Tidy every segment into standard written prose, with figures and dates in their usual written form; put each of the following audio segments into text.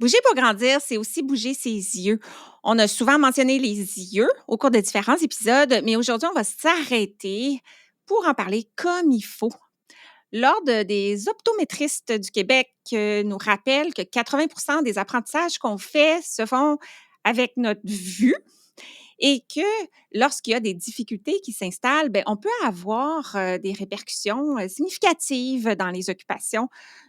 Bouger pour grandir, c'est aussi bouger ses yeux. On a souvent mentionné les yeux au cours de différents épisodes, mais aujourd'hui, on va s'arrêter pour en parler comme il faut. L'Ordre des optométristes du Québec nous rappelle que 80 des apprentissages qu'on fait se font avec notre vue et que lorsqu'il y a des difficultés qui s'installent, ben, on peut avoir des répercussions significatives dans les occupations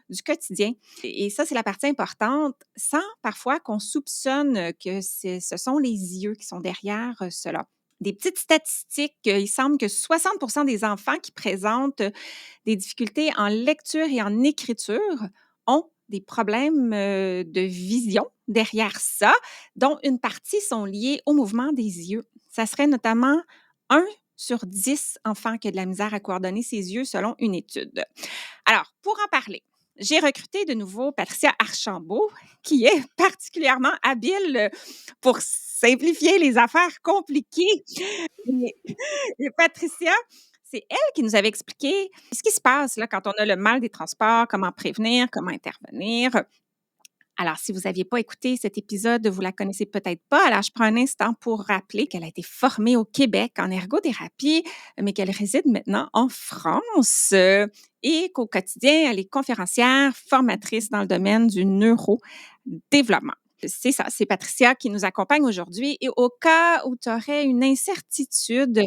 du quotidien. Et ça, c'est la partie importante, sans parfois qu'on soupçonne que ce sont les yeux qui sont derrière cela. Des petites statistiques, il semble que 60 des enfants qui présentent des difficultés en lecture et en écriture ont des problèmes de vision derrière ça, dont une partie sont liées au mouvement des yeux. Ça serait notamment 1 sur 10 enfants qui a de la misère à coordonner ses yeux selon une étude. Alors, pour en parler, j'ai recruté de nouveau Patricia Archambault, qui est particulièrement habile pour simplifier les affaires compliquées. Et, et Patricia, c'est elle qui nous avait expliqué ce qui se passe là, quand on a le mal des transports, comment prévenir, comment intervenir. Alors, si vous n'aviez pas écouté cet épisode, vous la connaissez peut-être pas. Alors, je prends un instant pour rappeler qu'elle a été formée au Québec en ergothérapie, mais qu'elle réside maintenant en France et qu'au quotidien, elle est conférencière, formatrice dans le domaine du neurodéveloppement. C'est ça, c'est Patricia qui nous accompagne aujourd'hui. Et au cas où tu aurais une incertitude,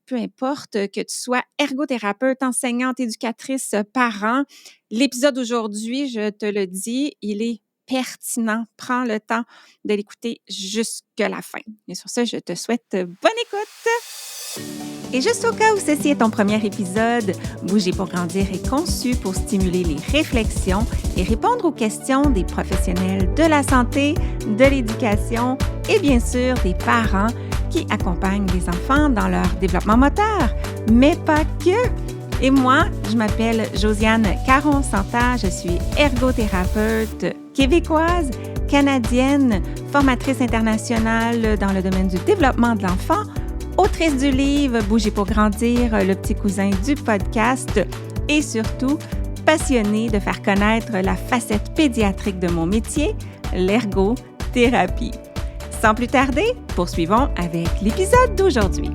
peu importe que tu sois ergothérapeute, enseignante, éducatrice, parent, l'épisode d'aujourd'hui, je te le dis, il est pertinent. Prends le temps de l'écouter jusqu'à la fin. Et sur ce, je te souhaite bonne écoute. Et juste au cas où ceci est ton premier épisode, Bouger pour grandir est conçu pour stimuler les réflexions et répondre aux questions des professionnels de la santé, de l'éducation et bien sûr des parents qui accompagnent les enfants dans leur développement moteur, mais pas que. Et moi, je m'appelle Josiane Caron-Santa, je suis ergothérapeute québécoise, canadienne, formatrice internationale dans le domaine du développement de l'enfant, autrice du livre Bouger pour grandir, le petit cousin du podcast et surtout passionnée de faire connaître la facette pédiatrique de mon métier, l'ergothérapie. Sans plus tarder, poursuivons avec l'épisode d'aujourd'hui.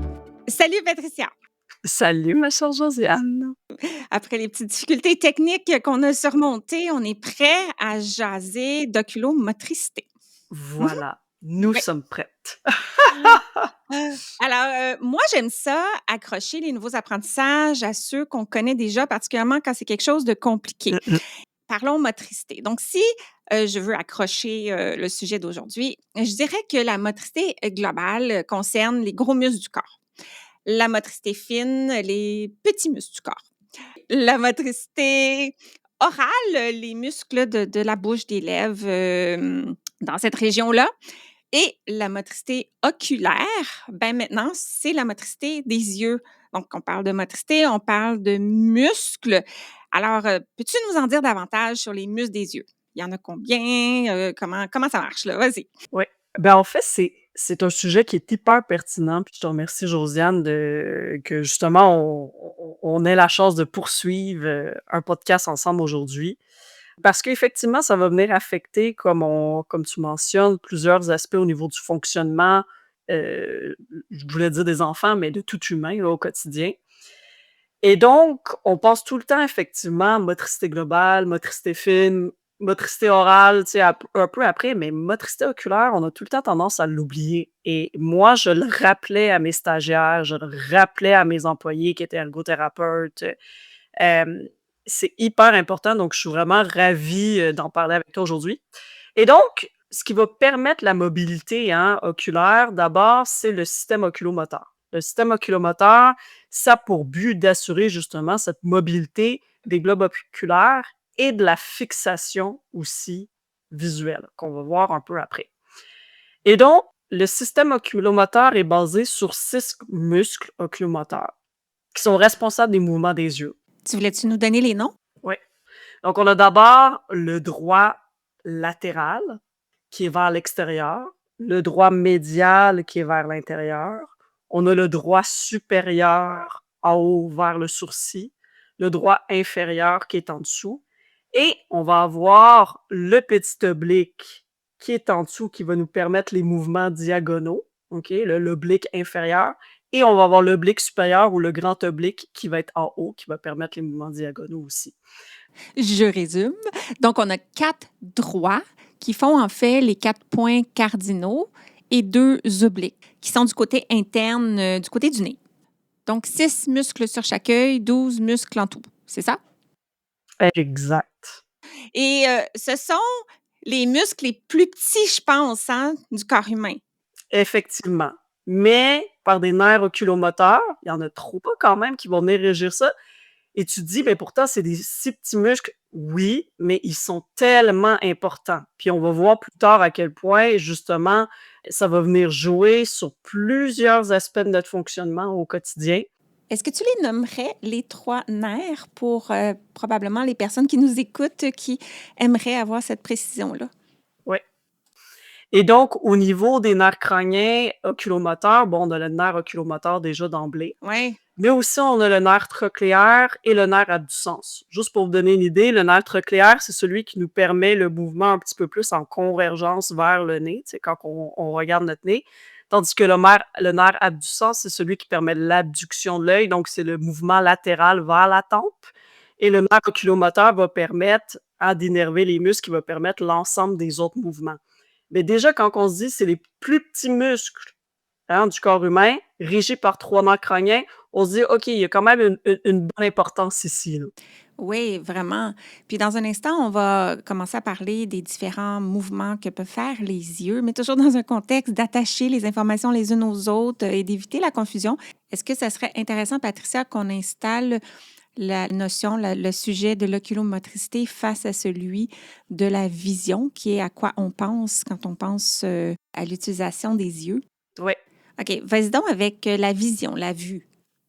Salut Patricia! Salut ma chère Josiane! Après les petites difficultés techniques qu'on a surmontées, on est prêt à jaser d'oculomotricité. Voilà, nous sommes prêtes. Alors, moi, j'aime ça, accrocher les nouveaux apprentissages à ceux qu'on connaît déjà, particulièrement quand c'est quelque chose de compliqué. Parlons motricité. Donc, si je veux accrocher le sujet d'aujourd'hui, je dirais que la motricité globale concerne les gros muscles du corps. La motricité fine, les petits muscles du corps. La motricité orale, les muscles de la bouche, des lèvres, dans cette région-là. Et la motricité oculaire, ben maintenant, c'est la motricité des yeux. Donc, on parle de motricité, on parle de muscles. Alors, peux-tu nous en dire davantage sur les muscles des yeux? Il y en a combien? Comment ça marche, là? Vas-y. Oui, ben en fait, c'est un sujet qui est hyper pertinent, puis je te remercie Josiane que justement on ait la chance de poursuivre un podcast ensemble aujourd'hui. Parce qu'effectivement, ça va venir affecter, comme tu mentionnes, plusieurs aspects au niveau du fonctionnement, je voulais dire des enfants, mais de tout humain là, au quotidien. Et donc, on pense tout le temps effectivement motricité globale, motricité fine, motricité orale, tu sais, un peu après, mais motricité oculaire, on a tout le temps tendance à l'oublier. Et moi, je le rappelais à mes stagiaires, je le rappelais à mes employés qui étaient ergothérapeutes. C'est hyper important, donc je suis vraiment ravie d'en parler avec toi aujourd'hui. Et donc, ce qui va permettre la mobilité oculaire, d'abord, c'est le système oculomoteur. Le système oculomoteur, ça a pour but d'assurer justement cette mobilité des globes oculaires et de la fixation aussi visuelle, qu'on va voir un peu après. Et donc, le système oculomoteur est basé sur 6 muscles oculomoteurs qui sont responsables des mouvements des yeux. Tu voulais-tu nous donner les noms? Oui. Donc, on a d'abord le droit latéral qui est vers l'extérieur, le droit médial qui est vers l'intérieur, on a le droit supérieur en haut vers le sourcil, le droit inférieur qui est en dessous, et on va avoir le petit oblique qui est en dessous, qui va nous permettre les mouvements diagonaux, OK, l'oblique inférieur, et on va avoir l'oblique supérieur ou le grand oblique qui va être en haut, qui va permettre les mouvements diagonaux aussi. Je résume. Donc, on a 4 droits qui font en fait les 4 points cardinaux et 2 obliques qui sont du côté interne, du côté du nez. Donc, 6 muscles sur chaque œil, 12 muscles en tout. C'est ça? Exact. Et ce sont les muscles les plus petits, je pense, hein, du corps humain. Effectivement. Mais par des nerfs oculomoteurs, il y en a trop pas quand même qui vont venir régir ça. Et tu te dis: «Mais pourtant, c'est des si petits muscles». Oui, mais ils sont tellement importants. Puis on va voir plus tard à quel point, justement, ça va venir jouer sur plusieurs aspects de notre fonctionnement au quotidien. Est-ce que tu les nommerais les 3 nerfs pour probablement les personnes qui nous écoutent qui aimeraient avoir cette précision-là? Ouais. Et donc, au niveau des nerfs crâniens oculomoteurs, bon, on a le nerf oculomoteur déjà d'emblée, Oui. mais aussi on a le nerf trochléaire et le nerf abducens. Juste pour vous donner une idée, le nerf trochléaire, c'est celui qui nous permet le mouvement un petit peu plus en convergence vers le nez, tu sais, quand on regarde notre nez. Tandis que le nerf abducens, c'est celui qui permet l'abduction de l'œil, donc c'est le mouvement latéral vers la tempe. Et le nerf oculomoteur va permettre d'innerver les muscles, qui va permettre l'ensemble des autres mouvements. Mais déjà, quand on se dit c'est les plus petits muscles, hein, du corps humain, régis par 3 nerfs crâniens, on se dit: «OK, il y a quand même une bonne importance ici, là». Oui, vraiment. Puis dans un instant, on va commencer à parler des différents mouvements que peuvent faire les yeux, mais toujours dans un contexte d'attacher les informations les unes aux autres et d'éviter la confusion. Est-ce que ça serait intéressant, Patricia, qu'on installe la notion, le sujet de l'oculomotricité face à celui de la vision, qui est à quoi on pense quand on pense à l'utilisation des yeux? Ouais. OK, vas-y donc avec la vision, la vue.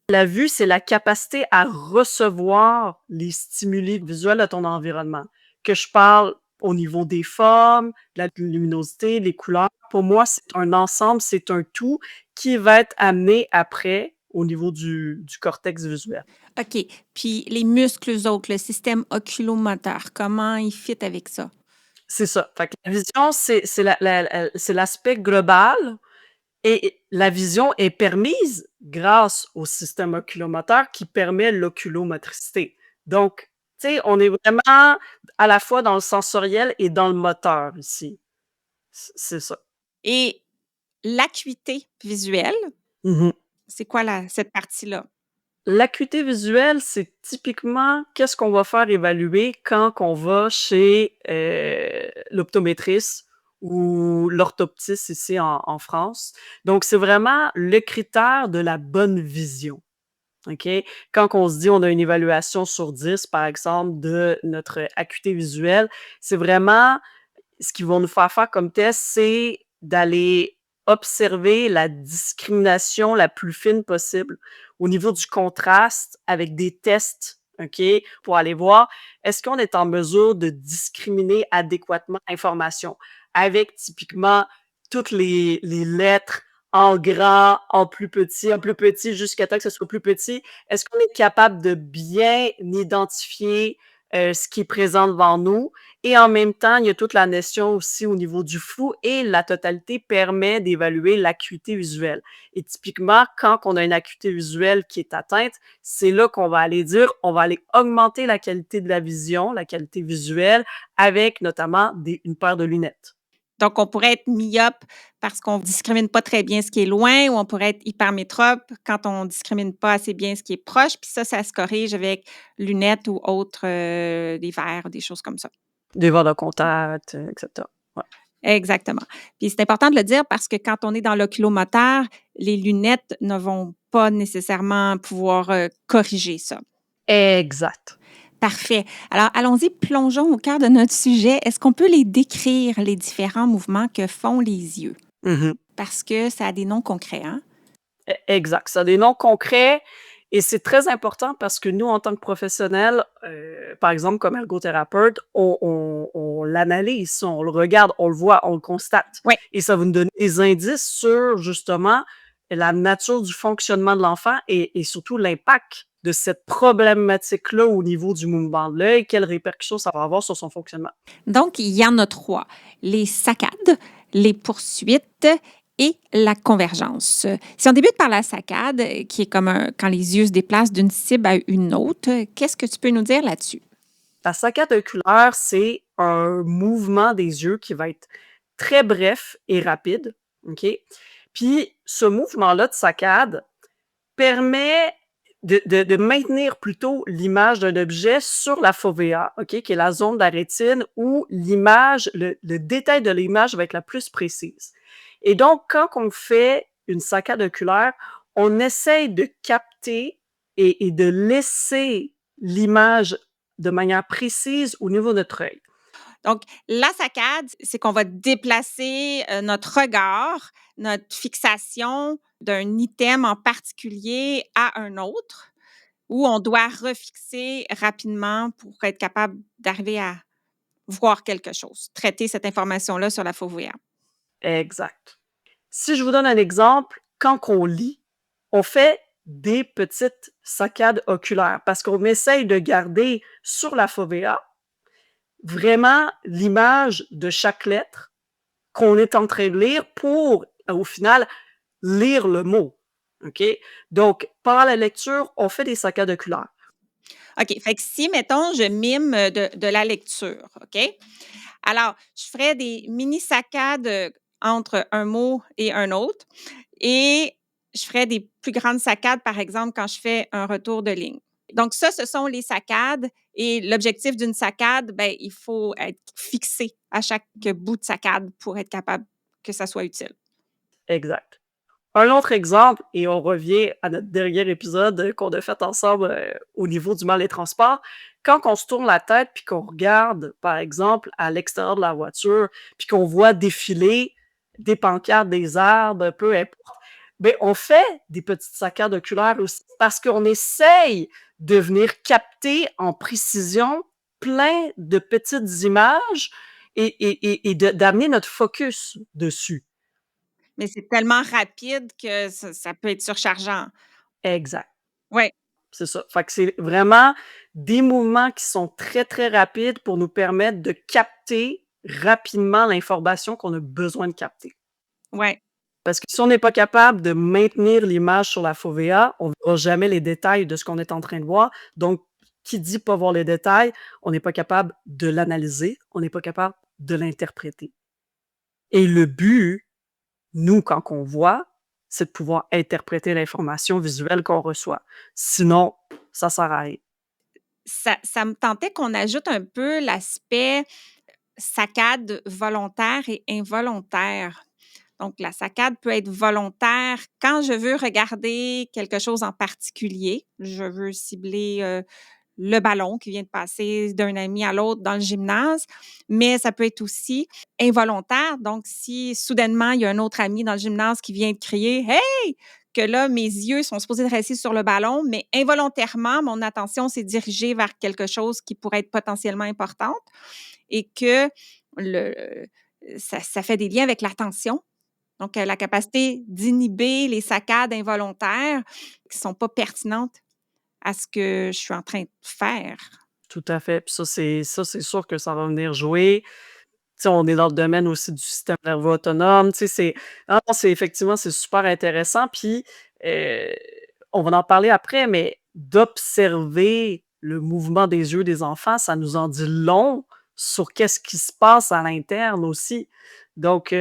La vue, c'est la capacité à recevoir les stimuli visuels de ton environnement. Que je parle au niveau des formes, de la luminosité, les couleurs. Pour moi, c'est un ensemble, c'est un tout qui va être amené après au niveau du cortex visuel. OK. Puis les muscles, eux autres, le système oculomoteur, comment ils fit avec ça? C'est ça. Fait que la vision, c'est l'aspect global. Et la vision est permise grâce au système oculomoteur qui permet l'oculomotricité. Donc, tu sais, on est vraiment à la fois dans le sensoriel et dans le moteur ici. C'est ça. Et l'acuité visuelle, Mmh. c'est quoi cette partie-là? L'acuité visuelle, c'est typiquement qu'est-ce qu'on va faire évaluer quand on va chez, l'optométriste ou l'orthoptiste ici en France. Donc c'est vraiment le critère de la bonne vision, OK? Quand on se dit on a une évaluation sur 10, par exemple, de notre acuité visuelle, c'est vraiment ce qu'ils vont nous faire comme test, c'est d'aller observer la discrimination la plus fine possible au niveau du contraste avec des tests, OK? Pour aller voir, est-ce qu'on est en mesure de discriminer adéquatement l'information avec typiquement toutes les lettres en grand, en plus petit, jusqu'à temps que ce soit plus petit. Est-ce qu'on est capable de bien identifier, ce qui est présent devant nous? Et en même temps, il y a toute la notion aussi au niveau du flou et la totalité permet d'évaluer l'acuité visuelle. Et typiquement, quand on a une acuité visuelle qui est atteinte, c'est là qu'on va aller dire, on va aller augmenter la qualité de la vision, la qualité visuelle, avec notamment une paire de lunettes. Donc, on pourrait être myope parce qu'on ne discrimine pas très bien ce qui est loin, ou on pourrait être hypermétrope quand on ne discrimine pas assez bien ce qui est proche. Puis ça se corrige avec lunettes ou autres, des verres, des choses comme ça. Des verres de contact, et cetera. Ouais. Exactement. Puis c'est important de le dire parce que quand on est dans l'oculomoteur, les lunettes ne vont pas nécessairement pouvoir corriger ça. Exact. Parfait. Alors, allons-y, plongeons au cœur de notre sujet. Est-ce qu'on peut les décrire, les différents mouvements que font les yeux? Mmh. Parce que ça a des noms concrets, hein? Exact. Ça a des noms concrets et c'est très important parce que nous, en tant que professionnels, par exemple comme ergothérapeute, on l'analyse, on le regarde, on le voit, on le constate Oui. et ça va nous donner des indices sur justement la nature du fonctionnement de l'enfant et surtout l'impact de cette problématique-là au niveau du mouvement de l'œil, quelles répercussions ça va avoir sur son fonctionnement. Donc, il y en a 3: les saccades, les poursuites et la convergence. Si on débute par la saccade, qui est comme quand les yeux se déplacent d'une cible à une autre, qu'est-ce que tu peux nous dire là-dessus? La saccade oculaire, c'est un mouvement des yeux qui va être très bref et rapide, OK? Puis ce mouvement-là de saccade permet de maintenir plutôt l'image d'un objet sur la fovea, OK, qui est la zone de la rétine où l'image, le détail de l'image va être la plus précise. Et donc, quand on fait une saccade oculaire, on essaye de capter et de laisser l'image de manière précise au niveau de notre œil. Donc, la saccade, c'est qu'on va déplacer notre regard, notre fixation d'un item en particulier à un autre, où on doit refixer rapidement pour être capable d'arriver à voir quelque chose, traiter cette information-là sur la fovea. Exact. Si je vous donne un exemple, quand on lit, on fait des petites saccades oculaires parce qu'on essaye de garder sur la fovea vraiment l'image de chaque lettre qu'on est en train de lire pour, au final, lire le mot. OK? Donc, pendant la lecture, on fait des saccades oculaires. OK. Fait que si, mettons, je mime de la lecture, OK? Alors, je ferais des mini saccades entre un mot et un autre et je ferais des plus grandes saccades, par exemple, quand je fais un retour de ligne. Donc, ça, ce sont les saccades. Et l'objectif d'une saccade, ben, il faut être fixé à chaque bout de saccade pour être capable que ça soit utile. Exact. Un autre exemple, et on revient à notre dernier épisode qu'on a fait ensemble au niveau du mal des transports. Quand on se tourne la tête puis qu'on regarde, par exemple, à l'extérieur de la voiture, puis qu'on voit défiler des pancartes, des arbres, peu importe, ben on fait des petites saccades oculaires aussi parce qu'on essaye de venir capter en précision plein de petites images et d'amener notre focus dessus. Mais c'est tellement rapide que ça peut être surchargeant. Exact. Oui, C'est ça. Fait que c'est vraiment des mouvements qui sont très, très rapides pour nous permettre de capter rapidement l'information qu'on a besoin de capter. oui. Parce que si on n'est pas capable de maintenir l'image sur la fovea, on ne verra jamais les détails de ce qu'on est en train de voir. Donc, qui dit pas voir les détails, on n'est pas capable de l'analyser, on n'est pas capable de l'interpréter. Et le but, nous, quand on voit, c'est de pouvoir interpréter l'information visuelle qu'on reçoit. Sinon, ça sert à rien. Ça me tentait qu'on ajoute un peu l'aspect saccade volontaire et involontaire. Donc, la saccade peut être volontaire quand je veux regarder quelque chose en particulier. Je veux cibler le ballon qui vient de passer d'un ami à l'autre dans le gymnase, mais ça peut être aussi involontaire. Donc, si soudainement, il y a un autre ami dans le gymnase qui vient de crier Hey! Que là, mes yeux sont supposés rester sur le ballon, mais involontairement, mon attention s'est dirigée vers quelque chose qui pourrait être potentiellement importante et que le, ça fait des liens avec l'attention. Donc, la capacité d'inhiber les saccades involontaires qui ne sont pas pertinentes à ce que je suis en train de faire. Tout à fait. Puis ça, c'est sûr que ça va venir jouer. Tu sais, on est dans le domaine aussi du système nerveux autonome, tu sais, c'est effectivement, c'est super intéressant. Puis, heu, on va en parler après, mais d'observer le mouvement des yeux des enfants, ça nous en dit long sur qu'est-ce qui se passe à l'interne aussi. Donc,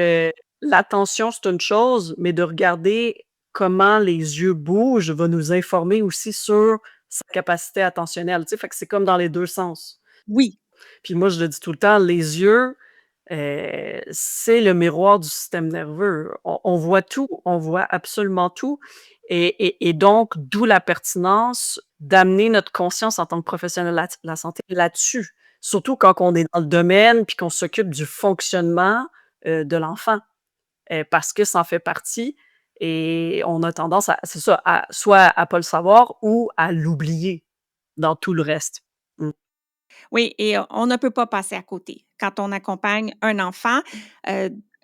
l'attention, c'est une chose, mais de regarder comment les yeux bougent va nous informer aussi sur sa capacité attentionnelle, tu sais? Fait que c'est comme dans les 2 sens. Oui, Puis moi, je le dis tout le temps, les yeux, c'est le miroir du système nerveux. On voit tout, on voit absolument tout et donc d'où la pertinence d'amener notre conscience en tant que professionnel de la santé là-dessus. Surtout quand on est dans le domaine puis qu'on s'occupe du fonctionnement, de l'enfant, parce que ça en fait partie et on a tendance à c'est ça, à soit à pas le savoir ou à l'oublier dans tout le reste. Mmh. oui, et on ne peut pas passer à côté. Quand on accompagne un enfant,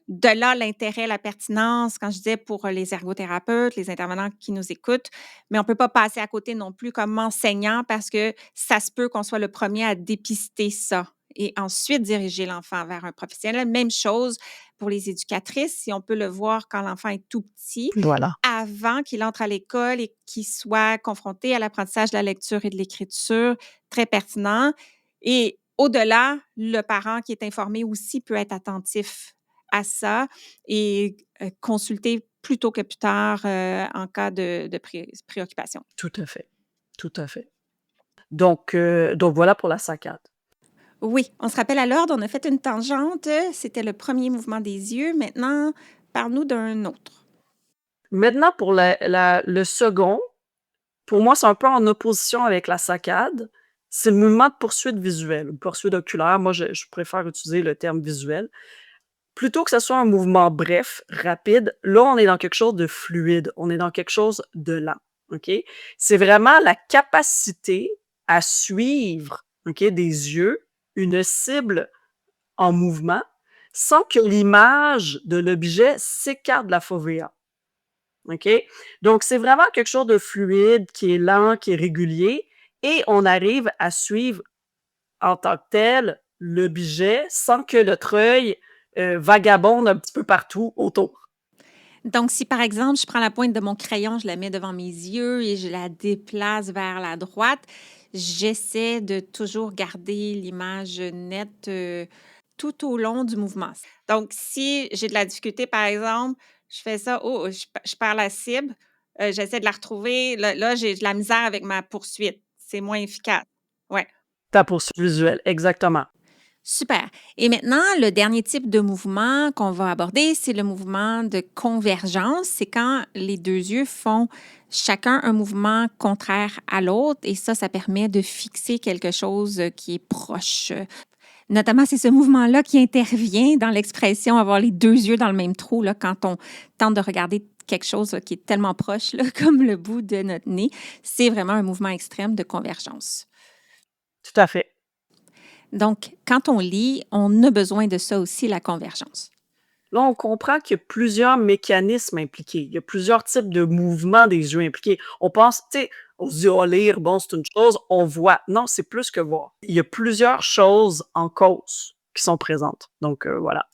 De là, l'intérêt, la pertinence, quand je disais pour les ergothérapeutes, les intervenants qui nous écoutent, mais on ne peut pas passer à côté non plus comme enseignant parce que ça se peut qu'on soit le premier à dépister ça et ensuite diriger l'enfant vers un professionnel. Même chose pour les éducatrices, si on peut le voir quand l'enfant est tout petit, Voilà. avant qu'il entre à l'école et qu'il soit confronté à l'apprentissage de la lecture et de l'écriture, très pertinent. Et au-delà, le parent qui est informé aussi peut être attentif à ça et consulter plus tôt que plus tard en cas de préoccupation. Tout à fait. Tout à fait. Donc voilà pour la saccade. Oui, on se rappelle à l'ordre, on a fait une tangente. C'était le premier mouvement des yeux. Maintenant, parle-nous d'un autre. Maintenant pour le second, pour moi, c'est un peu en opposition avec la saccade. C'est le mouvement de poursuite visuelle ou poursuite oculaire. Moi, je préfère utiliser le terme visuel. Plutôt que ce soit un mouvement bref, rapide, là, on est dans quelque chose de fluide, on est dans quelque chose de lent, OK? C'est vraiment la capacité à suivre, OK, des yeux, une cible en mouvement, sans que l'image de l'objet s'écarte de la fovea, OK? Donc c'est vraiment quelque chose de fluide, qui est lent, qui est régulier et on arrive à suivre en tant que tel, l'objet, sans que notre œil, vagabonde un petit peu partout autour. Donc, si par exemple, je prends la pointe de mon crayon, je la mets devant mes yeux et je la déplace vers la droite, j'essaie de toujours garder l'image nette tout au long du mouvement. Donc, si j'ai de la difficulté, par exemple, je fais ça, oh, je perds la cible, j'essaie de la retrouver. Là, j'ai de la misère avec ma poursuite. C'est moins efficace. Ouais. Ta poursuite visuelle, exactement. Super. Et maintenant, le dernier type de mouvement qu'on va aborder, c'est le mouvement de convergence. C'est quand les deux yeux font chacun un mouvement contraire à l'autre et ça permet de fixer quelque chose qui est proche. Notamment, c'est ce mouvement-là qui intervient dans l'expression avoir les deux yeux dans le même trou là, quand on tente de regarder quelque chose qui est tellement proche, là, comme le bout de notre nez. C'est vraiment un mouvement extrême de convergence. Tout à fait. Donc, quand on lit, on a besoin de ça aussi, la convergence. Là, on comprend qu'il y a plusieurs mécanismes impliqués. Il y a plusieurs types de mouvements des yeux impliqués. On pense, tu sais, on se dit: «Oh, lire, bon, c'est une chose, on voit». Non, c'est plus que voir. Il y a plusieurs choses en cause qui sont présentes. Donc, voilà.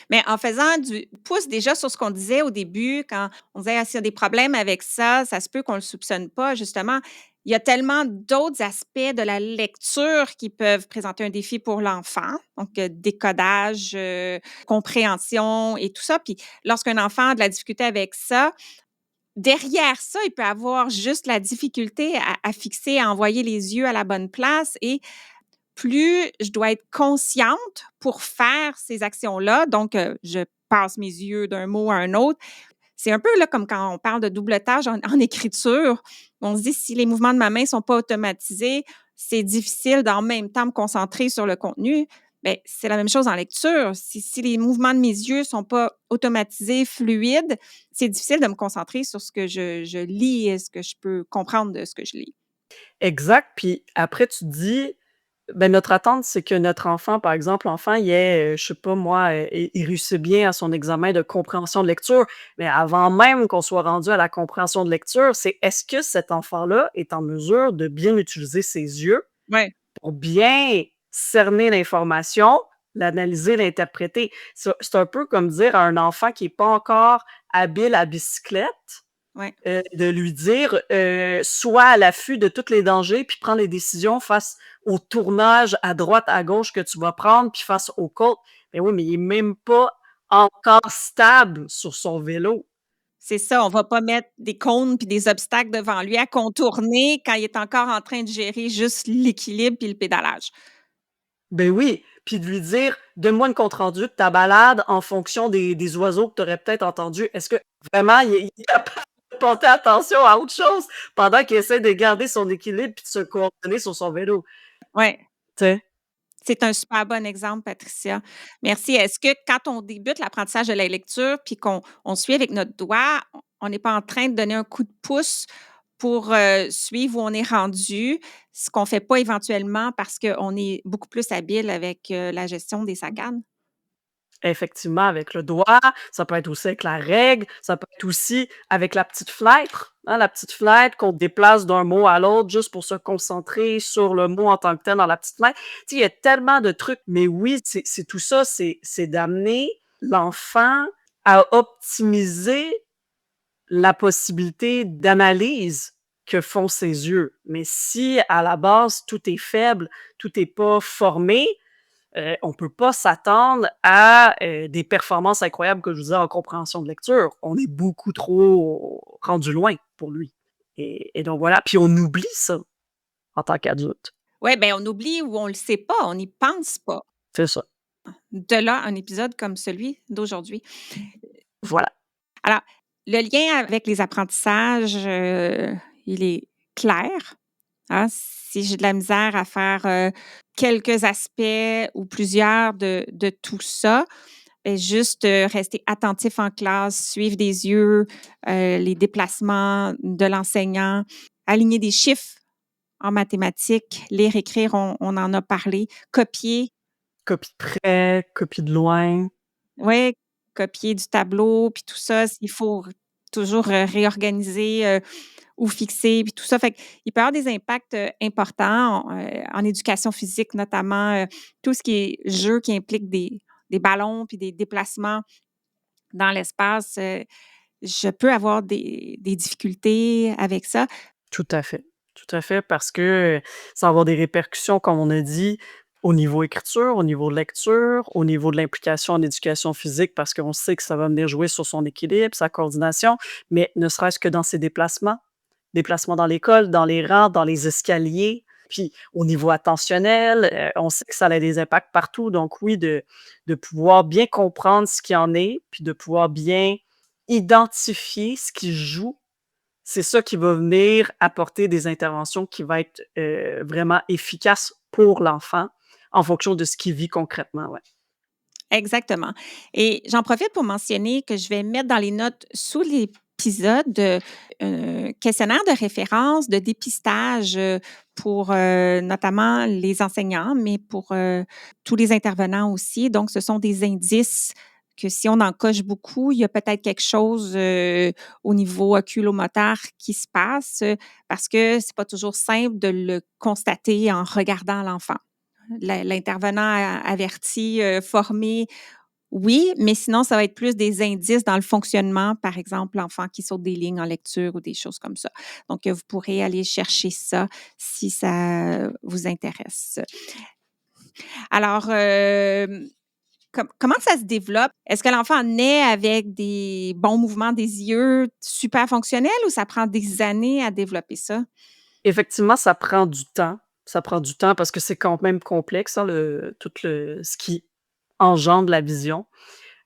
Mais en faisant du pouce déjà sur ce qu'on disait au début, quand on disait: «Ah, s'il y a des problèmes avec ça se peut qu'on ne le soupçonne pas», justement. Il y a tellement d'autres aspects de la lecture qui peuvent présenter un défi pour l'enfant, donc décodage, compréhension et tout ça. Puis lorsqu'un enfant a de la difficulté avec ça, derrière ça, il peut avoir juste la difficulté à fixer, à envoyer les yeux à la bonne place et plus je dois être consciente pour faire ces actions-là. Donc, je passe mes yeux d'un mot à un autre. C'est un peu là, comme quand on parle de double tâche en écriture. On se dit, si les mouvements de ma main ne sont pas automatisés, c'est difficile d'en même temps me concentrer sur le contenu. Bien, c'est la même chose en lecture. Si les mouvements de mes yeux ne sont pas automatisés, fluides, c'est difficile de me concentrer sur ce que je lis et ce que je peux comprendre de ce que je lis. Exact, puis après tu dis, ben, notre attente, c'est que notre enfant, par exemple, l'enfant, il ait, je sais pas moi, il réussit bien à son examen de compréhension de lecture, mais avant même qu'on soit rendu à la compréhension de lecture, c'est est-ce que cet enfant-là est en mesure de bien utiliser ses yeux Ouais, pour bien cerner l'information, l'analyser, l'interpréter? C'est un peu comme dire à un enfant qui est pas encore habile à bicyclette, ouais. de lui dire, sois à l'affût de tous les dangers, puis prends les décisions face au tournage à droite, à gauche que tu vas prendre, puis face aux côtes. Mais oui, mais il est même pas encore stable sur son vélo. C'est ça, on va pas mettre des cônes puis des obstacles devant lui à contourner quand il est encore en train de gérer juste l'équilibre puis le pédalage. Ben oui, puis de lui dire: «Donne-moi une compte rendu de ta balade en fonction des oiseaux que tu aurais peut-être entendus». Est-ce que vraiment il est capable de porter attention à autre chose pendant qu'il essaie de garder son équilibre puis de se coordonner sur son vélo, Ouais, tu sais? c'est un super bon exemple, Patricia. Merci. Est-ce que quand on débute l'apprentissage de la lecture puis qu'on suit avec notre doigt, on n'est pas en train de donner un coup de pouce pour, suivre où on est rendu, ce qu'on fait pas éventuellement parce qu'on est beaucoup plus habile avec, la gestion des saccades? Effectivement, avec le doigt, ça peut être aussi avec la règle, ça peut être aussi avec la petite fenêtre, hein, la petite fenêtre qu'on déplace d'un mot à l'autre juste pour se concentrer sur le mot en tant que tel dans la petite fenêtre. Tu sais, il y a tellement de trucs, mais oui, c'est tout ça, c'est d'amener l'enfant à optimiser la possibilité d'analyse que font ses yeux. Mais si à la base tout est faible, tout est pas formé, on peut pas s'attendre à, des performances incroyables, que je vous disais, en compréhension de lecture. On est beaucoup trop rendu loin pour lui et donc voilà, puis on oublie ça en tant qu'adulte. Ouais, ben, on oublie ou on le sait pas, on n'y pense pas. C'est ça, De là, un épisode comme celui d'aujourd'hui. voilà. Alors, le lien avec les apprentissages, il est clair, hein. Si j'ai de la misère à faire, quelques aspects ou plusieurs de tout ça, beh, juste, rester attentif en classe, suivre des yeux, les déplacements de l'enseignant, aligner des chiffres en mathématiques, lire, écrire, on en a parlé, copier. Copie de près, copie de loin. Ouais, copier du tableau, puis tout ça, il faut toujours, réorganiser, ou fixer, puis tout ça. Fait qu'il peut y avoir des impacts, importants en éducation physique, notamment, tout ce qui est jeu qui implique des ballons puis des déplacements dans l'espace, je peux avoir des difficultés avec ça. Tout à fait, parce que ça va avoir des répercussions, comme on a dit, au niveau écriture, au niveau lecture, au niveau de l'implication en éducation physique, parce qu'on sait que ça va venir jouer sur son équilibre, sa coordination, mais ne serait-ce que dans ses déplacements dans l'école, dans les rangs, dans les escaliers, puis au niveau attentionnel, on sait que ça a des impacts partout. Donc oui, de pouvoir bien comprendre ce qu'il en est, puis de pouvoir bien identifier ce qui joue, c'est ça qui va venir apporter des interventions qui va être, vraiment efficaces pour l'enfant en fonction de ce qu'il vit concrètement, ouais. Exactement. Et j'en profite pour mentionner que je vais mettre dans les notes sous l'épisode, questionnaire de référence, de dépistage, pour, notamment les enseignants, mais pour, tous les intervenants aussi. Donc ce sont des indices que si on en coche beaucoup, il y a peut-être quelque chose, au niveau oculomoteur qui se passe, parce que c'est pas toujours simple de le constater en regardant l'enfant. L'intervenant averti, formé, oui, mais sinon, ça va être plus des indices dans le fonctionnement, par exemple, l'enfant qui saute des lignes en lecture ou des choses comme ça. Donc, vous pourrez aller chercher ça si ça vous intéresse. Alors, comment ça se développe? Est-ce que l'enfant naît avec des bons mouvements des yeux super fonctionnels ou ça prend des années à développer ça? Effectivement, ça prend du temps. Ça prend du temps parce que c'est quand même complexe, hein, le tout le ce qui engendre la vision.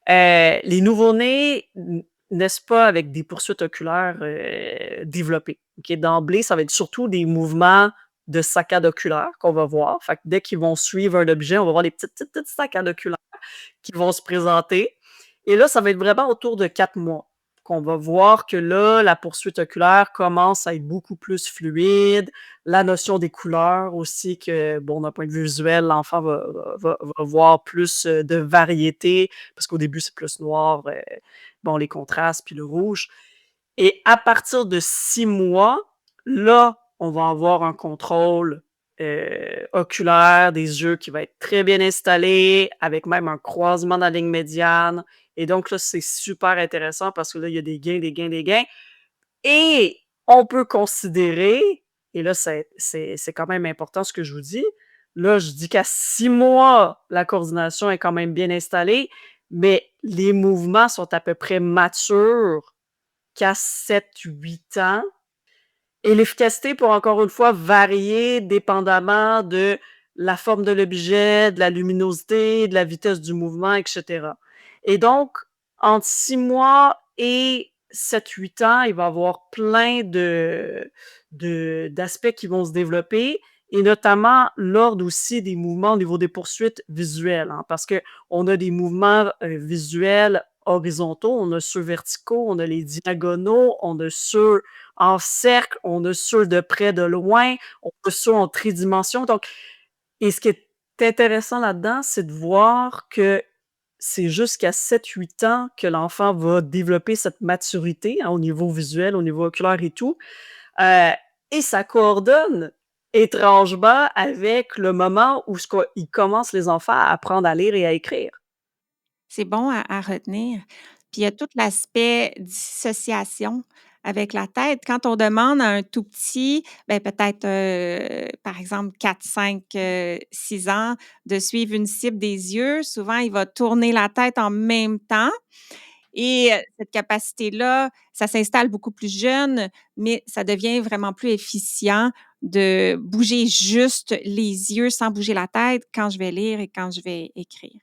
Les nouveau-nés naissent pas avec des poursuites oculaires, développées. OK? D'emblée, ça va être surtout des mouvements de saccades oculaires qu'on va voir. Fait que dès qu'ils vont suivre un objet, on va voir les petites saccades oculaires qui vont se présenter. Et là, ça va être vraiment autour de 4 mois qu'on va voir que là, la poursuite oculaire commence à être beaucoup plus fluide. La notion des couleurs aussi que, bon, d'un point de vue visuel, l'enfant va voir plus, de variété parce qu'au début, c'est plus noir, bon, les contrastes, puis le rouge. Et à partir de 6 mois, là, on va avoir un contrôle, oculaire des yeux qui va être très bien installé, avec même un croisement dans la ligne médiane et donc là, c'est super intéressant parce que là, il y a des gains, des gains, des gains et on peut considérer et là, c'est quand même important ce que je vous dis. Là, je dis qu'à 6 mois, la coordination est quand même bien installée, mais les mouvements sont à peu près matures qu'à 7, 8 ans et l'efficacité pour encore une fois varier dépendamment de la forme de l'objet, de la luminosité, de la vitesse du mouvement, et cetera. Et donc, entre 6 mois et 7, 8 ans, il va y avoir plein d'aspects qui vont se développer et notamment l'ordre aussi des mouvements au niveau des poursuites visuelles, hein, parce qu'on a des mouvements, visuels horizontaux, on a ceux verticaux, on a les diagonaux, on a ceux en cercle, on a ceux de près, de loin, on a ceux en tridimension. Donc, et ce qui est intéressant là-dedans, c'est de voir que c'est jusqu'à 7-8 ans que l'enfant va développer cette maturité, hein, au niveau visuel, au niveau oculaire et tout, heu et ça coordonne étrangement avec le moment où ce qu'ils commencent les enfants à apprendre à lire et à écrire. C'est bon à retenir. Puis il y a tout l'aspect dissociation avec la tête. Quand on demande à un tout petit, ben peut-être, par exemple 4, 5, 6 ans, de suivre une cible des yeux, souvent il va tourner la tête en même temps et cette capacité-là, ça s'installe beaucoup plus jeune, mais ça devient vraiment plus efficient de bouger juste les yeux sans bouger la tête quand je vais lire et quand je vais écrire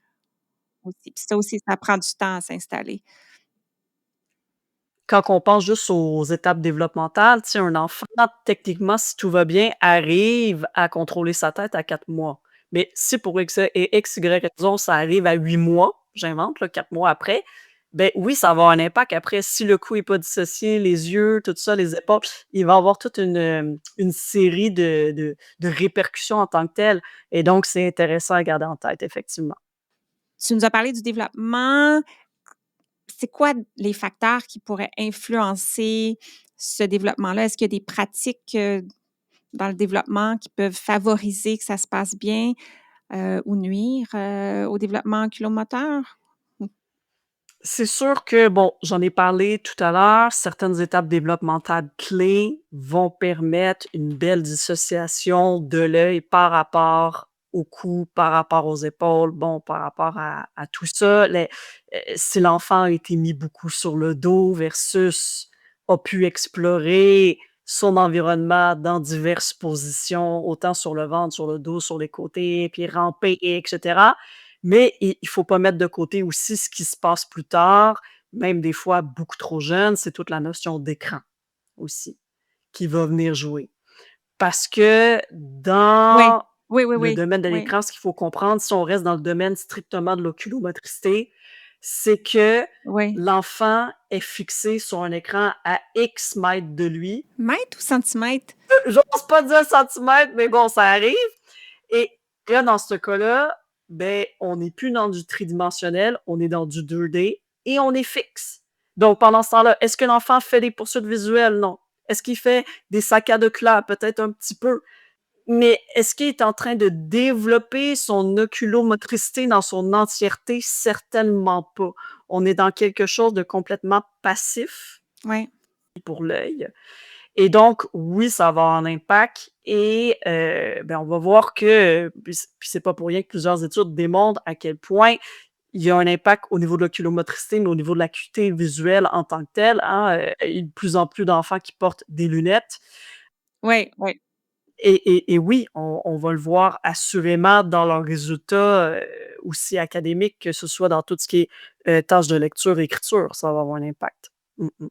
aussi. Puis ça aussi, ça prend du temps à s'installer. Quand on pense juste aux étapes développementales, tu sais, un enfant, techniquement, si tout va bien, arrive à contrôler sa tête à 4 mois. Mais si pour X, Y raison, ça arrive à 8 mois, j'invente là, 4 mois après, ben oui, ça va avoir un impact après. Si le cou est pas dissocié, les yeux, tout ça, les épaules, il va avoir toute une série de répercussions en tant que telles et donc c'est intéressant à garder en tête, effectivement. Tu nous as parlé du développement. C'est quoi les facteurs qui pourraient influencer ce développement-là? Est-ce qu'il y a des pratiques, dans le développement qui peuvent favoriser que ça se passe bien, ou nuire, au développement oculomoteur? Mmh. C'est sûr que, bon, j'en ai parlé tout à l'heure, certaines étapes développementales clés vont permettre une belle dissociation de l'œil par rapport au cou, par rapport aux épaules, bon, par rapport à tout ça. Si l'enfant a été mis beaucoup sur le dos versus a pu explorer son environnement dans diverses positions, autant sur le ventre, sur le dos, sur les côtés, puis ramper et etc. Mais il faut pas mettre de côté aussi ce qui se passe plus tard, même des fois beaucoup trop jeune, c'est toute la notion d'écran aussi qui va venir jouer. Parce que Oui. dans Oui, oui, le oui. domaine de Oui, l'écran, ce qu'il faut comprendre, si on reste dans le domaine strictement de l'oculomotricité, c'est que oui. l'enfant est fixé sur un écran à X mètres de lui. Mètres ou centimètres? J'ose pas dire centimètres, mais bon, ça arrive. Et là, dans ce cas-là, ben, on n'est plus dans du tridimensionnel, on est dans du 2D et on est fixe. Donc, pendant ce temps-là, est-ce que l'enfant fait des poursuites visuelles? Non. Est-ce qu'il fait des saccades oculaires? Peut-être un petit peu. Mais est-ce qu'il est en train de développer son oculomotricité dans son entièreté? Certainement pas. On est dans quelque chose de complètement passif Oui. pour l'œil. Et donc, oui, ça va avoir un impact et ben, on va voir que, puis c'est pas pour rien que plusieurs études démontrent à quel point il y a un impact au niveau de l'oculomotricité, mais au niveau de l'acuité visuelle en tant que telle, hein, il y a de plus en plus d'enfants qui portent des lunettes Oui, oui. et oui, on va le voir assurément dans leurs résultats, aussi académiques, que ce soit dans tout ce qui est, tâches de lecture, écriture, ça va avoir un impact. Mmh mh.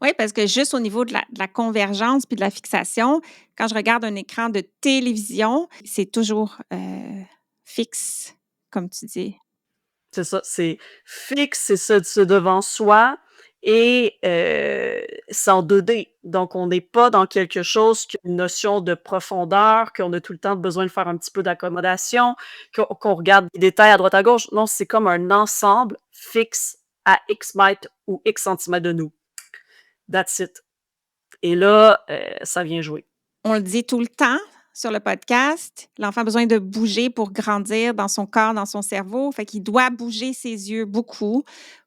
Oui, parce que juste au niveau de la convergence puis de la fixation, quand je regarde un écran de télévision, c'est toujours, fixe, comme tu dis. C'est ça, c'est fixe, c'est devant soi et c'est en 2D. Donc on n'est pas dans quelque chose qui a une notion de profondeur, qu'on a tout le temps besoin de faire un petit peu d'accommodation, qu'on regarde des détails à droite à gauche. Non, c'est comme un ensemble fixe à X mètres ou X centimètres de nous. That's it. Et là, ça vient jouer. On le dit tout le temps sur le podcast, l'enfant a besoin de bouger pour grandir dans son corps, dans son cerveau. Fait qu'il doit bouger ses yeux beaucoup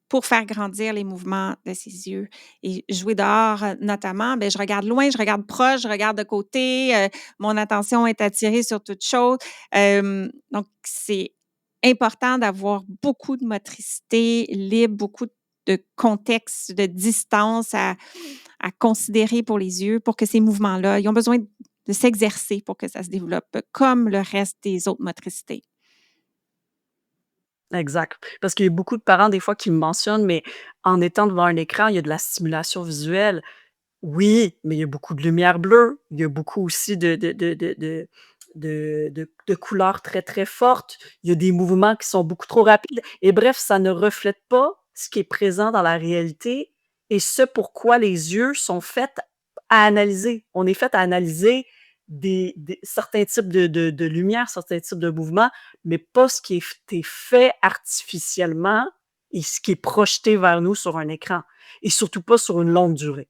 pour faire grandir les mouvements de ses yeux et jouer dehors, notamment, ben je regarde loin, je regarde proche, je regarde de côté, mon attention est attirée sur toute chose. Donc c'est important d'avoir beaucoup de motricité libre, beaucoup de contexte, de distance à considérer pour les yeux, pour que ces mouvements-là, ils ont besoin de s'exercer pour que ça se développe, comme le reste des autres motricités. Exact. Parce qu'il y a beaucoup de parents, des fois, qui me mentionnent, mais en étant devant un écran, il y a de la stimulation visuelle. Oui, mais il y a beaucoup de lumière bleue, il y a beaucoup aussi de couleurs très, très fortes. Il y a des mouvements qui sont beaucoup trop rapides et bref, ça ne reflète pas ce qui est présent dans la réalité et ce pourquoi les yeux sont faits à analyser. On est fait à analyser certains types de lumière, certains types de mouvements, mais pas ce qui est fait artificiellement et ce qui est projeté vers nous sur un écran et surtout pas sur une longue durée.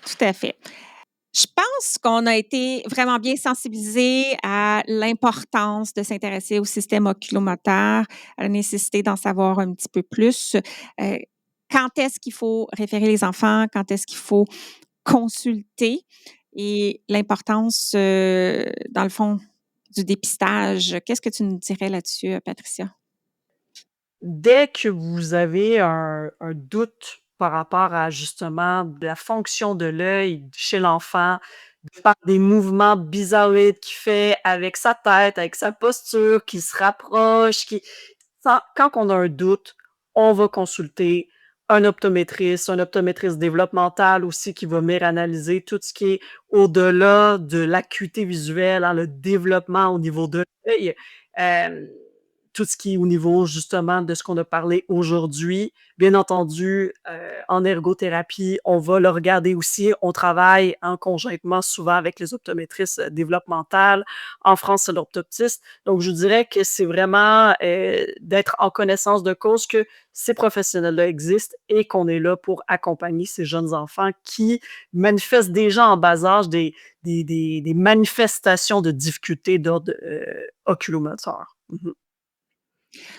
Tout à fait. Je pense qu'on a été vraiment bien sensibilisés à l'importance de s'intéresser au système oculomoteur, à la nécessité d'en savoir un petit peu plus. Euh, quand est-ce qu'il faut référer les enfants? Quand est-ce qu'il faut consulter? Et l'importance, dans le fond, du dépistage. Qu'est-ce que tu nous dirais là-dessus, Patricia? Dès que vous avez un doute par rapport à justement la fonction de l'œil chez l'enfant, par des mouvements bizarroïdes qu'il fait avec sa tête, avec sa posture, qui se rapproche, quand on a un doute, on va consulter un optométriste développemental aussi qui va venir analyser tout ce qui est au-delà de l'acuité visuelle, hein, le développement au niveau de l'œil. Euh, tout ce qui est au niveau justement de ce qu'on a parlé aujourd'hui. Bien entendu, en ergothérapie, on va le regarder aussi. On travaille en conjointement souvent avec les optométristes développementales. En France, c'est l'orthoptiste. Donc, je dirais que c'est vraiment d'être en connaissance de cause que ces professionnels-là existent et qu'on est là pour accompagner ces jeunes enfants qui manifestent déjà en bas âge des manifestations de difficultés d'ordre oculomoteur. Mm-hmm.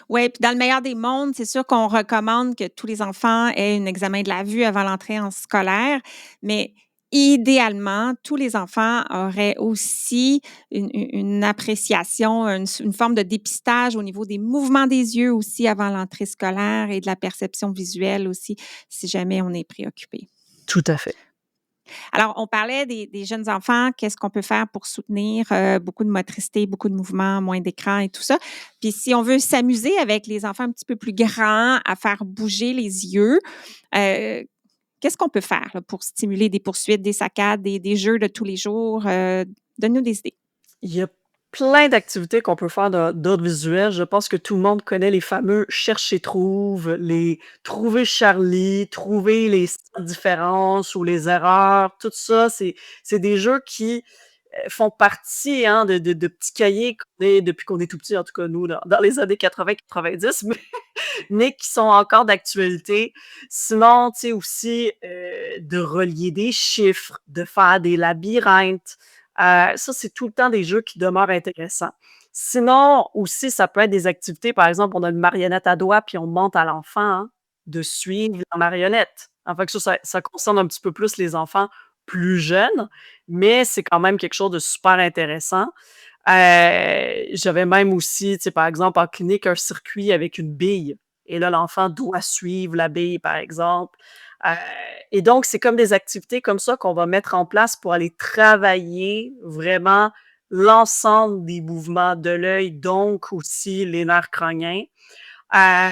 Oui, puis dans le meilleur des mondes, c'est sûr qu'on recommande que tous les enfants aient un examen de la vue avant l'entrée en scolaire, mais idéalement, tous les enfants auraient aussi une appréciation, une forme de dépistage au niveau des mouvements des yeux aussi avant l'entrée scolaire et de la perception visuelle aussi, si jamais on est préoccupé. Tout à fait. Alors, on parlait des jeunes enfants, qu'est-ce qu'on peut faire pour soutenir beaucoup de motricité, beaucoup de mouvements, moins d'écran et tout ça. Puis si on veut s'amuser avec les enfants un petit peu plus grands à faire bouger les yeux, qu'est-ce qu'on peut faire là, pour stimuler des poursuites, des saccades, des jeux de tous les jours? Donne-nous des idées. Il y a plein d'activités qu'on peut faire d'ordre visuel. Je pense que tout le monde connaît les fameux cherche et trouve, les trouver Charlie, trouver les différences ou les erreurs. Tout ça, c'est des jeux qui font partie hein, de petits cahiers qu'on est, depuis qu'on est tout petit, en tout cas nous, dans les années 80-90, mais qui sont encore d'actualité. Sinon, tu sais, aussi de relier des chiffres, de faire des labyrinthes. Ça, c'est tout le temps des jeux qui demeurent intéressants. Sinon, aussi, ça peut être des activités. Par exemple, on a une marionnette à doigts, puis on demande à l'enfant hein, de suivre la marionnette. En fait, ça concerne un petit peu plus les enfants plus jeunes, mais c'est quand même quelque chose de super intéressant. J'avais même aussi, tu sais, par exemple, en clinique, un circuit avec une bille. Et là, l'enfant doit suivre la bille, par exemple. Euh, et donc, c'est comme des activités comme ça qu'on va mettre en place pour aller travailler vraiment l'ensemble des mouvements de l'œil, donc aussi les nerfs crâniens. Euh,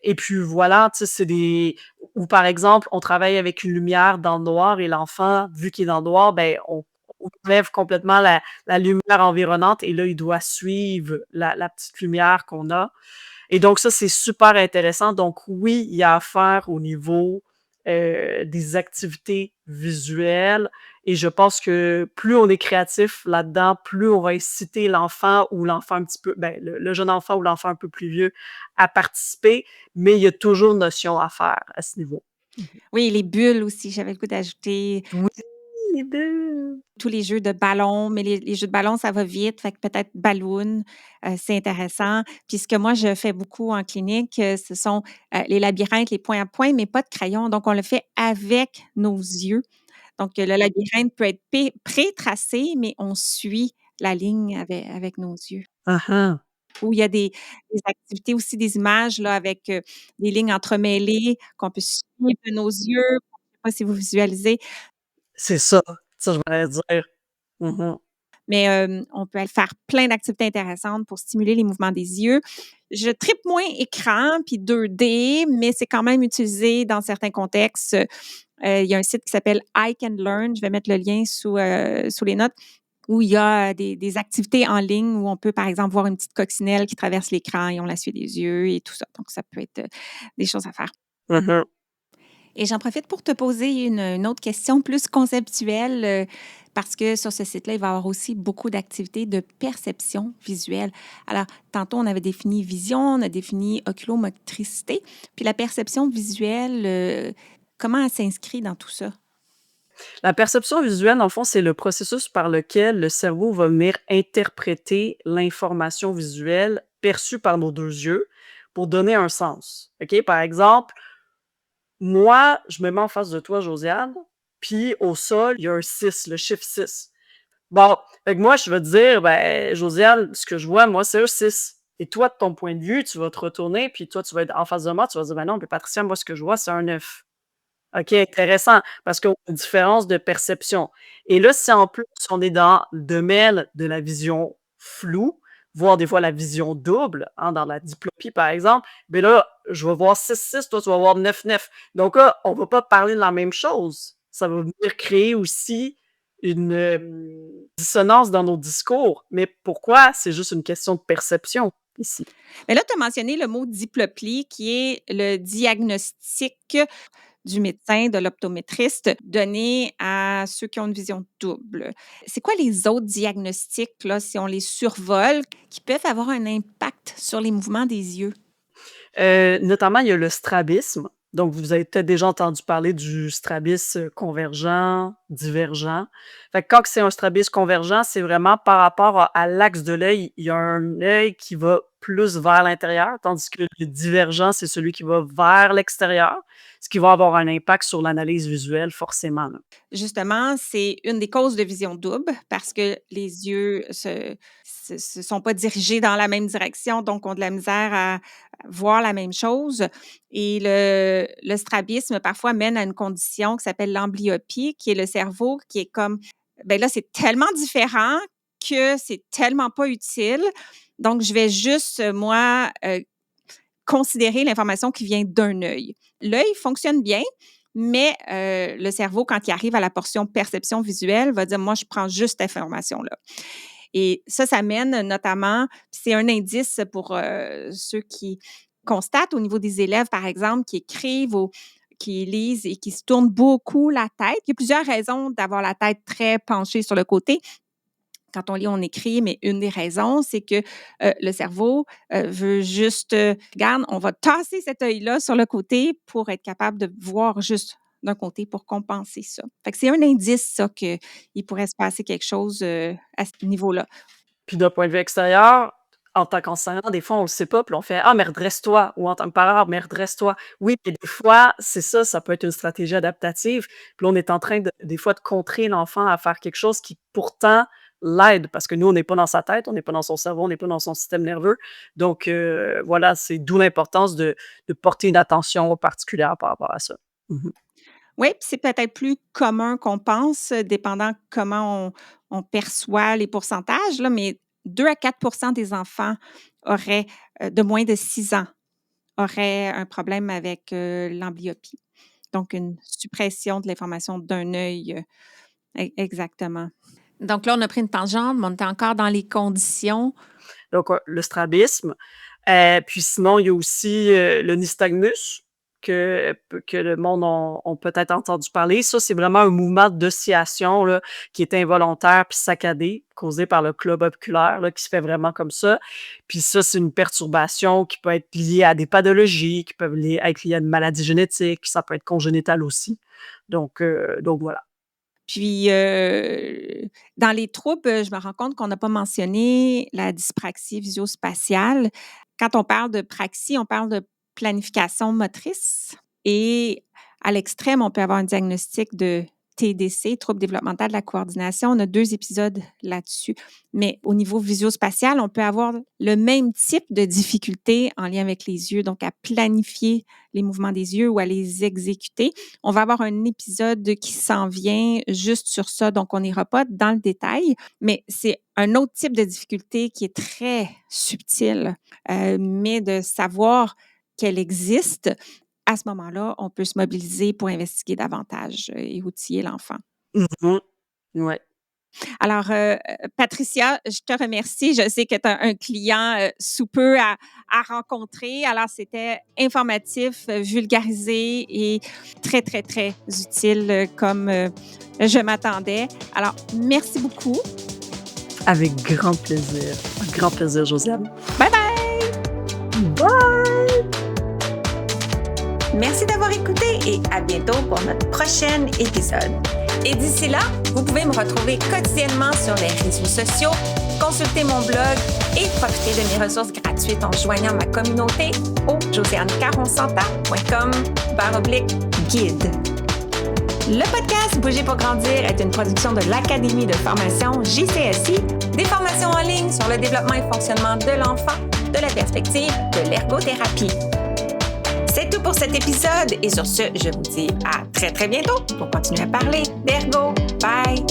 et puis voilà, tu sais, c'est des... Ou par exemple, on travaille avec une lumière dans le noir et l'enfant, vu qu'il est dans le noir, ben, on enlève complètement la lumière environnante et là, il doit suivre la petite lumière qu'on a. Et donc, ça, c'est super intéressant. Donc, oui, il y a à faire au niveau des activités visuelles. Et je pense que plus on est créatif là-dedans, plus on va inciter l'enfant ou l'enfant un petit peu, ben, le jeune enfant ou l'enfant un peu plus vieux à participer. Mais il y a toujours une notion à faire à ce niveau. Oui, les bulles aussi, j'avais le goût d'ajouter Oui, les deux. tous les jeux de ballon, mais les jeux de ballon, ça va vite, fait que peut-être balloon, c'est intéressant. Puis ce que moi, je fais beaucoup en clinique, ce sont les labyrinthes, les points à points, mais pas de crayon. Donc, on le fait avec nos yeux. Donc, le labyrinthe peut être pré-tracé, mais on suit la ligne avec nos yeux. Uh-huh. Ou il y a des activités aussi, des images là, avec des lignes entremêlées qu'on peut suivre de nos yeux. Je ne sais pas si vous visualisez. C'est ça. Ça, je voulais dire. Mhm. Mais on peut aller faire plein d'activités intéressantes pour stimuler les mouvements des yeux. Je tripe moins écran puis 2D, mais c'est quand même utilisé dans certains contextes. Il y a un site qui s'appelle I Can Learn. Je vais mettre le lien sous les notes où il y a des activités en ligne où on peut, par exemple, voir une petite coccinelle qui traverse l'écran et on la suit des yeux et tout ça. Donc, ça peut être des choses à faire. Mhm. Et j'en profite pour te poser une autre question plus conceptuelle. parce que sur ce site-là, il va y avoir aussi beaucoup d'activités de perception visuelle. Alors, tantôt, on avait défini vision, on a défini oculomotricité, puis la perception visuelle, comment elle s'inscrit dans tout ça? La perception visuelle, dans le fond, c'est le processus par lequel le cerveau va venir interpréter l'information visuelle perçue par nos 2 yeux pour donner un sens. OK? Par exemple, moi, je me mets en face de toi, Josiane, puis au sol, il y a un 6, le chiffre 6. Bon, fait que moi, je vais te dire, ben, Josiane, ce que je vois, moi, c'est un 6. Et toi, de ton point de vue, tu vas te retourner, puis toi, tu vas être en face de moi, tu vas dire, ben non, mais Patricia, moi, ce que je vois, c'est un 9. OK, intéressant, parce qu'on a une différence de perception. Et là, si en plus on est dans le domaine de la vision floue, voire des fois la vision double, hein, dans la diplopie, par exemple, ben là, je vais voir 6-6, toi, tu vas voir 9-9. Donc là, on va pas parler de la même chose. Ça va venir créer aussi une dissonance dans nos discours. Mais pourquoi? C'est juste une question de perception ici. Mais là, tu as mentionné le mot diplopie, qui est le diagnostic du médecin, de l'optométriste, donné à ceux qui ont une vision double. C'est quoi les autres diagnostics, là, si on les survole, qui peuvent avoir un impact sur les mouvements des yeux? Notamment, il y a le strabisme. Donc, vous avez peut-être déjà entendu parler du strabisme convergent, divergent. Fait que quand c'est un strabisme convergent, c'est vraiment par rapport à l'axe de l'œil. Il y a un œil qui va plus vers l'intérieur, tandis que le divergent, c'est celui qui va vers l'extérieur, ce qui va avoir un impact sur l'analyse visuelle forcément, là. Justement, c'est une des causes de vision double parce que les yeux se sont pas dirigés dans la même direction, donc ont de la misère à voir la même chose. Et le strabisme, parfois, mène à une condition qui s'appelle l'amblyopie, qui est le cerveau qui est comme, ben là, c'est tellement différent que c'est tellement pas utile. Donc, je vais juste, moi, considérer l'information qui vient d'un œil. L'œil fonctionne bien, mais le cerveau, quand il arrive à la portion perception visuelle, va dire, moi, je prends juste cette information-là. Et ça mène notamment, c'est un indice pour ceux qui constatent au niveau des élèves, par exemple, qui écrivent ou qui lisent et qui se tournent beaucoup la tête. Il y a plusieurs raisons d'avoir la tête très penchée sur le côté. Quand on lit, on écrit, mais une des raisons, c'est que le cerveau veut juste, regarde, on va tasser cet œil-là sur le côté pour être capable de voir juste d'un côté pour compenser ça. Fait que c'est un indice, ça, qu'il pourrait se passer quelque chose à ce niveau-là. Puis d'un point de vue extérieur, en tant qu'enseignant, des fois, on le sait pas, puis on fait: «Ah, mais redresse-toi» ou en tant que parent: «Ah, mais redresse-toi». Oui, puis des fois, c'est ça, ça peut être une stratégie adaptative. Puis là, on est en train de des fois de contrer l'enfant à faire quelque chose qui pourtant l'aide, parce que nous, on n'est pas dans sa tête, on n'est pas dans son cerveau, on n'est pas dans son système nerveux. Donc voilà, c'est d'où l'importance de porter une attention particulière par rapport à ça. Mmh. Oui, puis c'est peut-être plus commun qu'on pense, dépendant comment on perçoit les pourcentages, là, mais 2 à 4 des enfants auraient, de moins de 6 ans, auraient un problème avec, l'amblyopie. Donc une suppression de l'information d'un œil, exactement. Donc là, on a pris une tangente, mais on était encore dans les conditions. Donc, le strabisme. Puis sinon, il y a aussi, le nystagmus que le monde ont peut-être entendu parler. Ça, c'est vraiment un mouvement d'oscillation là, qui est involontaire puis saccadé, causé par le globe oculaire là, qui se fait vraiment comme ça. Puis ça, c'est une perturbation qui peut être liée à des pathologies, qui peuvent être liées à une maladie génétique, ça peut être congénital aussi. Donc voilà. Puis, dans les troubles, je me rends compte qu'on n'a pas mentionné la dyspraxie visio-spatiale. Quand on parle de praxie, on parle de planification motrice et à l'extrême, on peut avoir un diagnostic de TDC, trouble développemental de la coordination. On a 2 épisodes là-dessus. Mais au niveau visio-spatial, on peut avoir le même type de difficulté en lien avec les yeux, donc à planifier les mouvements des yeux ou à les exécuter. On va avoir un épisode qui s'en vient juste sur ça, donc on n'ira pas dans le détail, mais c'est un autre type de difficulté qui est très subtil, mais de savoir qu'elle existe, à ce moment-là, on peut se mobiliser pour investiguer davantage et outiller l'enfant. Mmh. Ouais. Alors, Patricia, je te remercie. Je sais que tu as un client sous peu à rencontrer. Alors, c'était informatif, vulgarisé et très, très, très utile comme je m'attendais. Alors, merci beaucoup. Avec grand plaisir. Grand plaisir, Josiane. Bye bye! Bye! Merci d'avoir écouté et à bientôt pour notre prochain épisode. Et d'ici là, vous pouvez me retrouver quotidiennement sur les réseaux sociaux, consulter mon blog et profiter de mes ressources gratuites en joignant ma communauté au josiannecaronsanta.com/guide. Le podcast Bouger pour grandir est une production de l'Académie de formation JCSI, des formations en ligne sur le développement et fonctionnement de l'enfant, de la perspective de l'ergothérapie. C'est tout pour cet épisode et sur ce, je vous dis à très très bientôt pour continuer à parler d'ergo. Bye!